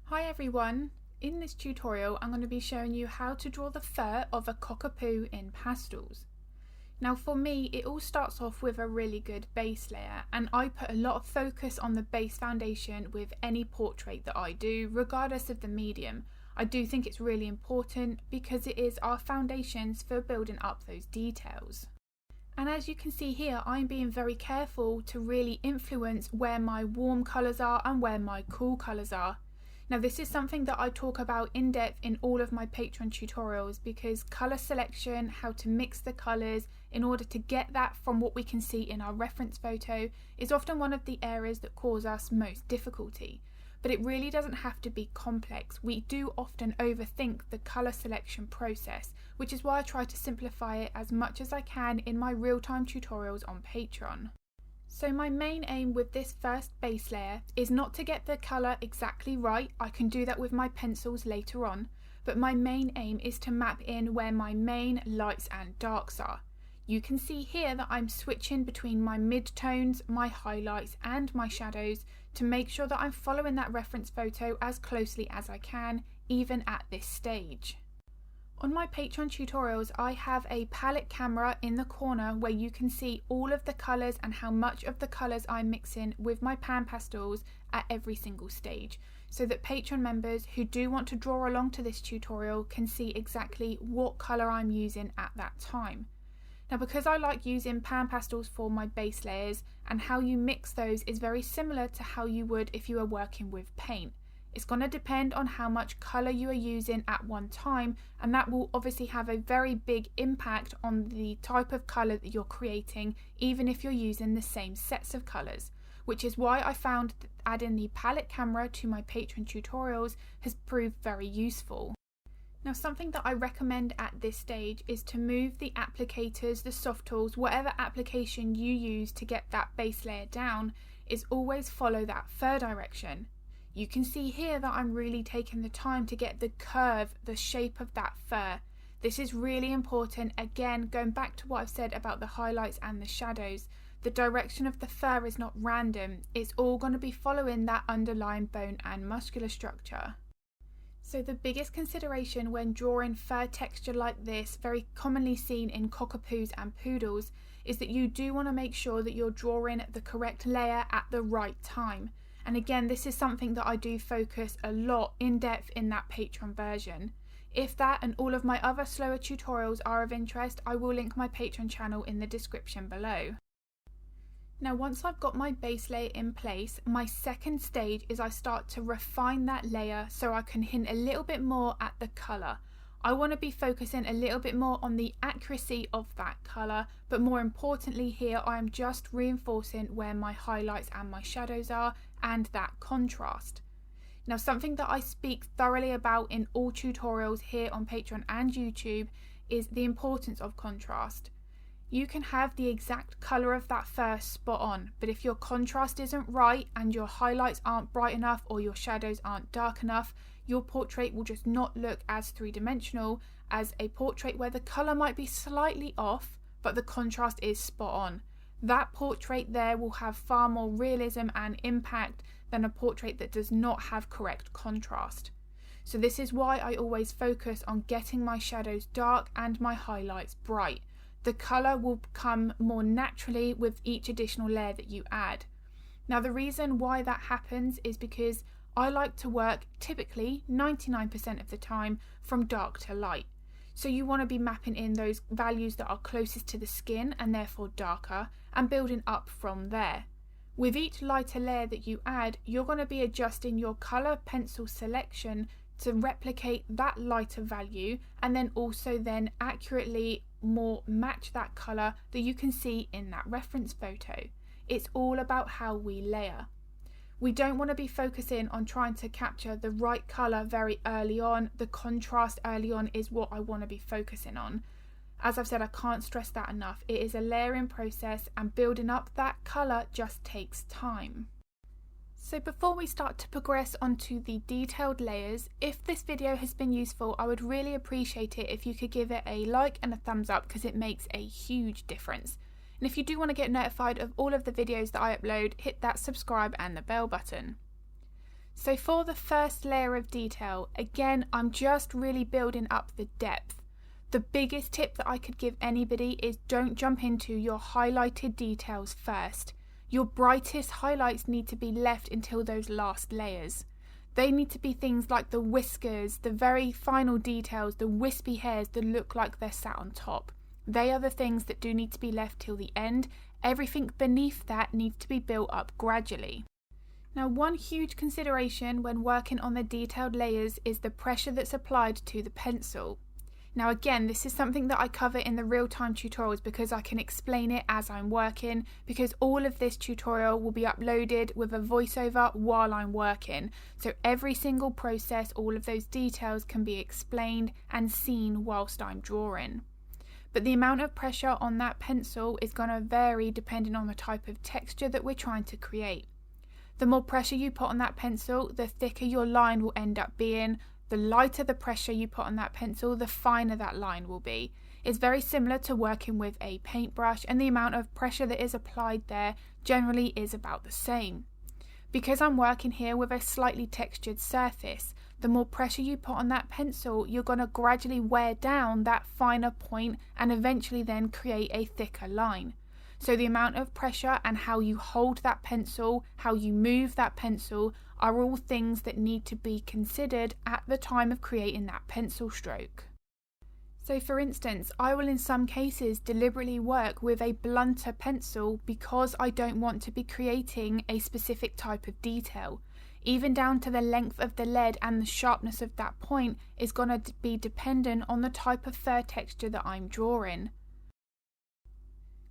Hi everyone, in this tutorial I'm going to be showing you how to draw the fur of a cockapoo in pastels. Now for me it all starts off with a really good base layer, and I put a lot of focus on the base foundation with any portrait that I do, regardless of the medium. I do think it's really important because it is our foundations for building up those details. And as you can see here, I'm being very careful to really influence where my warm colours are and where my cool colours are. Now this is something that I talk about in depth in all of my Patreon tutorials, because colour selection, how to mix the colours in order to get that from what we can see in our reference photo, is often one of the areas that cause us most difficulty. But it really doesn't have to be complex. We do often overthink the colour selection process, which is why I try to simplify it as much as I can in my real-time tutorials on Patreon. So my main aim with this first base layer is not to get the colour exactly right. I can do that with my pencils later on, but my main aim is to map in where my main lights and darks are. You can see here that I'm switching between my mid-tones, my highlights and my shadows to make sure that I'm following that reference photo as closely as I can, even at this stage. On my Patreon tutorials I have a palette camera in the corner where you can see all of the colours and how much of the colours I'm mixing with my pan pastels at every single stage, so that Patreon members who do want to draw along to this tutorial can see exactly what colour I'm using at that time. Now because I like using pan pastels for my base layers, and how you mix those is very similar to how you would if you were working with paint. It's going to depend on how much colour you are using at one time, and that will obviously have a very big impact on the type of colour that you're creating, even if you're using the same sets of colours, which is why I found that adding the palette camera to my Patreon tutorials has proved very useful. Now something that I recommend at this stage is to move the applicators, the soft tools, whatever application you use to get that base layer down, is always follow that fur direction. You can see here that I'm really taking the time to get the curve, the shape of that fur. This is really important. Again, going back to what I've said about the highlights and the shadows, the direction of the fur is not random. It's all going to be following that underlying bone and muscular structure. So the biggest consideration when drawing fur texture like this, very commonly seen in cockapoos and poodles, is that you do want to make sure that you're drawing the correct layer at the right time. And again, this is something that I do focus a lot in depth in that Patreon version. If that and all of my other slower tutorials are of interest, I will link my Patreon channel in the description below. Now once I've got my base layer in place, my second stage is I start to refine that layer so I can hint a little bit more at the colour. I want to be focusing a little bit more on the accuracy of that colour, but more importantly here I am just reinforcing where my highlights and my shadows are, and that contrast. Now something that I speak thoroughly about in all tutorials here on Patreon and YouTube is the importance of contrast. You can have the exact colour of that fur spot on, but if your contrast isn't right and your highlights aren't bright enough or your shadows aren't dark enough, your portrait will just not look as three-dimensional as a portrait where the colour might be slightly off but the contrast is spot on. That portrait there will have far more realism and impact than a portrait that does not have correct contrast. So this is why I always focus on getting my shadows dark and my highlights bright. The colour will come more naturally with each additional layer that you add. Now the reason why that happens is because I like to work typically 99% of the time from dark to light. So you want to be mapping in those values that are closest to the skin and therefore darker, and building up from there. With each lighter layer that you add, you're going to be adjusting your colour pencil selection to replicate that lighter value, and then also then accurately more match that colour that you can see in that reference photo. It's all about how we layer. We don't want to be focusing on trying to capture the right colour very early on. The contrast early on is what I want to be focusing on. As I've said, I can't stress that enough. It is a layering process, and building up that colour just takes time. So before we start to progress onto the detailed layers, if this video has been useful, I would really appreciate it if you could give it a like and a thumbs up, because it makes a huge difference. And if you do want to get notified of all of the videos that I upload, hit that subscribe and the bell button. So for the first layer of detail, again, I'm just really building up the depth. The biggest tip that I could give anybody is don't jump into your highlighted details first. Your brightest highlights need to be left until those last layers. They need to be things like the whiskers, the very final details, the wispy hairs that look like they're sat on top. They are the things that do need to be left till the end. Everything beneath that needs to be built up gradually. Now, one huge consideration when working on the detailed layers is the pressure that's applied to the pencil. Now again, this is something that I cover in the real-time tutorials because I can explain it as I'm working, because all of this tutorial will be uploaded with a voiceover while I'm working. So every single process, all of those details can be explained and seen whilst I'm drawing. But the amount of pressure on that pencil is going to vary depending on the type of texture that we're trying to create. The more pressure you put on that pencil, the thicker your line will end up being. The lighter the pressure you put on that pencil, the finer that line will be. It's very similar to working with a paintbrush, and the amount of pressure that is applied there generally is about the same. Because I'm working here with a slightly textured surface, the more pressure you put on that pencil, you're going to gradually wear down that finer point and eventually then create a thicker line. So the amount of pressure and how you hold that pencil, how you move that pencil, are all things that need to be considered at the time of creating that pencil stroke. So for instance, I will in some cases deliberately work with a blunter pencil because I don't want to be creating a specific type of detail. Even down to the length of the lead and the sharpness of that point is going to be dependent on the type of fur texture that I'm drawing.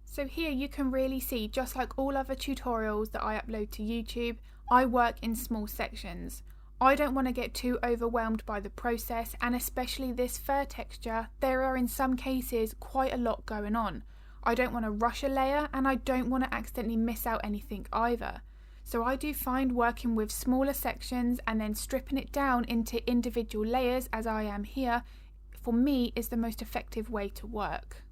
So here you can really see, just like all other tutorials that I upload to YouTube, I work in small sections. I don't want to get too overwhelmed by the process, and especially this fur texture, there are in some cases quite a lot going on. I don't want to rush a layer, and I don't want to accidentally miss out anything either. So I do find working with smaller sections and then stripping it down into individual layers, as I am here, for me is the most effective way to work.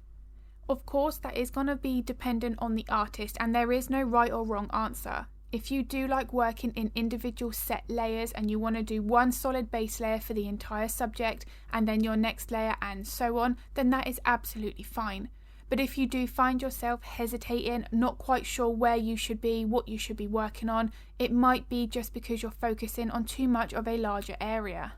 Of course, that is going to be dependent on the artist, and there is no right or wrong answer. If you do like working in individual set layers and you want to do one solid base layer for the entire subject and then your next layer and so on, then that is absolutely fine. But if you do find yourself hesitating, not quite sure where you should be, what you should be working on, it might be just because you're focusing on too much of a larger area.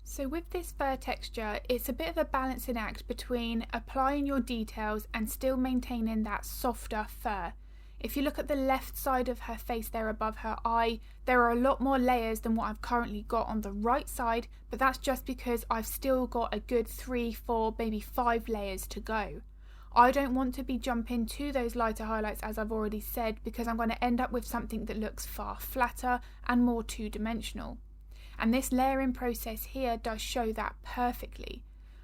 So with this fur texture, it's a bit of a balancing act between applying your details and still maintaining that softer fur. If you look at the left side of her face there above her eye, there are a lot more layers than what I've currently got on the right side, but that's just because I've still got a good 3, 4, maybe 5 layers to go. I don't want to be jumping to those lighter highlights, as I've already said, because I'm going to end up with something that looks far flatter and more two-dimensional. And this layering process here does show that perfectly.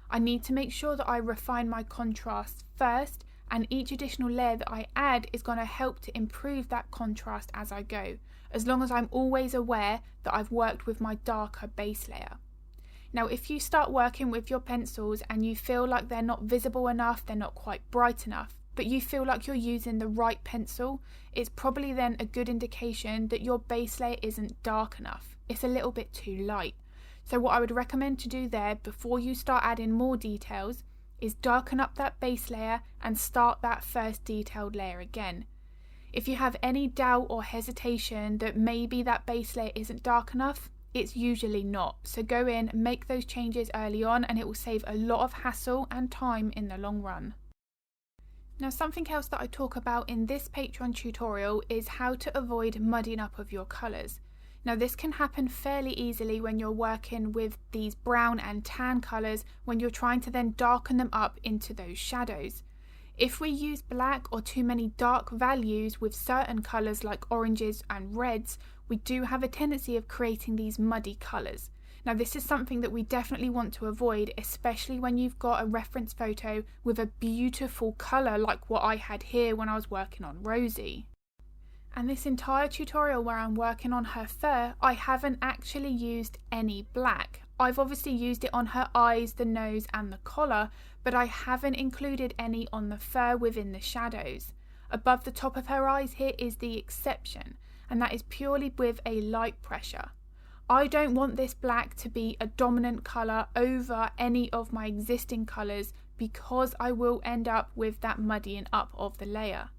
I need to make sure that I refine my contrast first, and each additional layer that I add is going to help to improve that contrast as I go, as long as I'm always aware that I've worked with my darker base layer. Now, if you start working with your pencils and you feel like they're not visible enough, they're not quite bright enough, but you feel like you're using the right pencil, it's probably then a good indication that your base layer isn't dark enough. It's a little bit too light. So what I would recommend to do there before you start adding more details is darken up that base layer and start that first detailed layer again. If you have any doubt or hesitation that maybe that base layer isn't dark enough, it's usually not. So go in, make those changes early on, and it will save a lot of hassle and time in the long run. Now, something else that I talk about in this Patreon tutorial is how to avoid muddying up of your colours. Now, this can happen fairly easily when you're working with these brown and tan colours when you're trying to then darken them up into those shadows. If we use black or too many dark values with certain colours like oranges and reds, we do have a tendency of creating these muddy colours. Now, this is something that we definitely want to avoid, especially when you've got a reference photo with a beautiful colour like what I had here when I was working on Rosie. And this entire tutorial where I'm working on her fur, I haven't actually used any black. I've obviously used it on her eyes, the nose and the collar, but I haven't included any on the fur within the shadows. Above the top of her eyes here is the exception. and that is purely with a light pressure. I don't want this black to be a dominant colour over any of my existing colours because I will end up with that muddying up of the layer.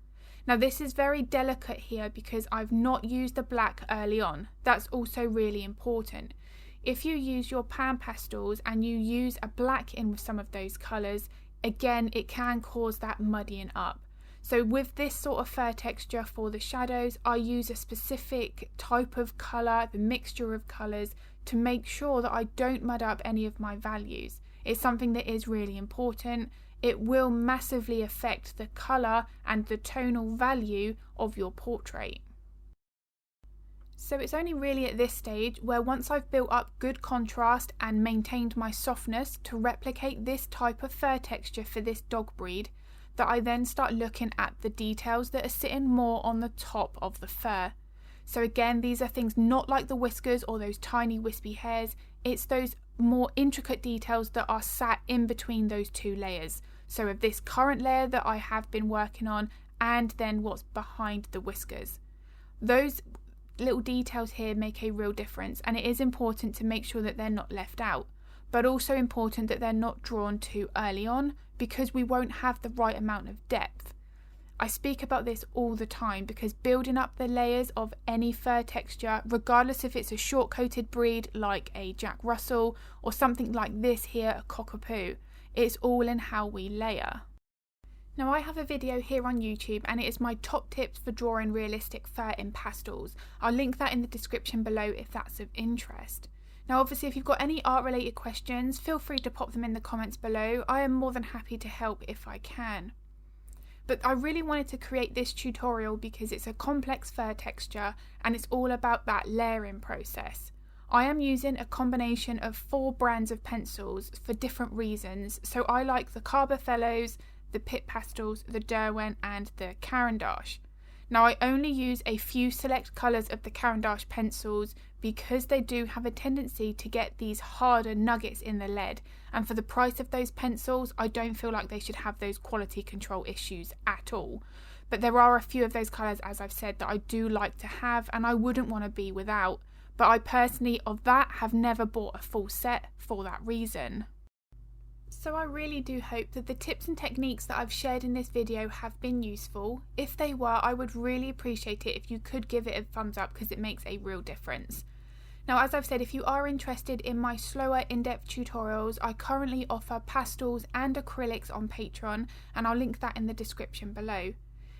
Now this is very delicate here because I've not used the black early on. That's also really important. If you use your pan pastels and you use a black in with some of those colours, again it can cause that muddying up. So with this sort of fur texture for the shadows, I use a specific type of colour, the mixture of colours, to make sure that I don't mud up any of my values. It's something that is really important. It will massively affect the colour and the tonal value of your portrait. So it's only really at this stage where once I've built up good contrast and maintained my softness to replicate this type of fur texture for this dog breed, that I then start looking at the details that are sitting more on the top of the fur. So again, these are things not like the whiskers or those tiny wispy hairs, it's those more intricate details that are sat in between those two layers. So of this current layer that I have been working on and then what's behind the whiskers. Those little details here make a real difference, and it is important to make sure that they're not left out, but also important that they're not drawn too early on because we won't have the right amount of depth. I speak about this all the time because building up the layers of any fur texture, regardless if it's a short coated breed like a Jack Russell or something like this here, a Cockerpoo, it's all in how we layer. Now I have a video here on YouTube and it is my top tips for drawing realistic fur in pastels. I'll link that in the description below if that's of interest. Now obviously if you've got any art related questions, feel free to pop them in the comments below. I am more than happy to help if I can. But I really wanted to create this tutorial because it's a complex fur texture and it's all about that layering process. I am using a combination of 4 brands of pencils for different reasons. So I like the Carbothellos, the Pitt pastels, the Derwent and the Caran. Now I only use a few select colours of the Caran pencils because they do have a tendency to get these harder nuggets in the lead, and for the price of those pencils I don't feel like they should have those quality control issues at all. But there are a few of those colours, as I've said, that I do like to have and I wouldn't want to be without, but I personally of that have never bought a full set for that reason. So I really do hope that the tips and techniques that I've shared in this video have been useful. If they were, I would really appreciate it if you could give it a thumbs up because it makes a real difference. Now as I've said, if you are interested in my slower in-depth tutorials, I currently offer pastels and acrylics on Patreon and I'll link that in the description below.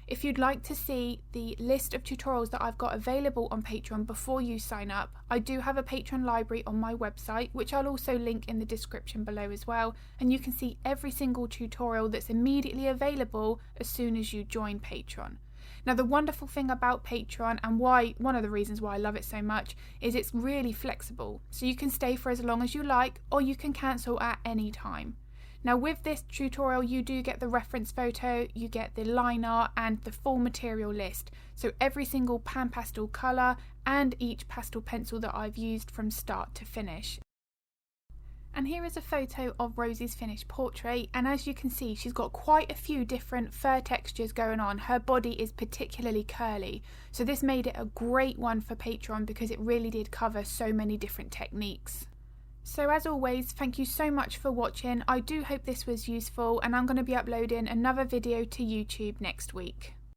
If you'd like to see the list of tutorials that I've got available on Patreon before you sign up, I do have a Patreon library on my website, which I'll also link in the description below as well, and you can see every single tutorial that's immediately available as soon as you join Patreon. Now the wonderful thing about Patreon, and one of the reasons why I love it so much, is it's really flexible, so you can stay for as long as you like or you can cancel at any time. Now with this tutorial you do get the reference photo, you get the line art and the full material list, so every single pan pastel colour and each pastel pencil that I've used from start to finish. And here is a photo of Rosie's finished portrait, and as you can see she's got quite a few different fur textures going on. Her body is particularly curly, so this made it a great one for Patreon because it really did cover so many different techniques. So as always, thank you so much for watching. I do hope this was useful and I'm going to be uploading another video to YouTube next week.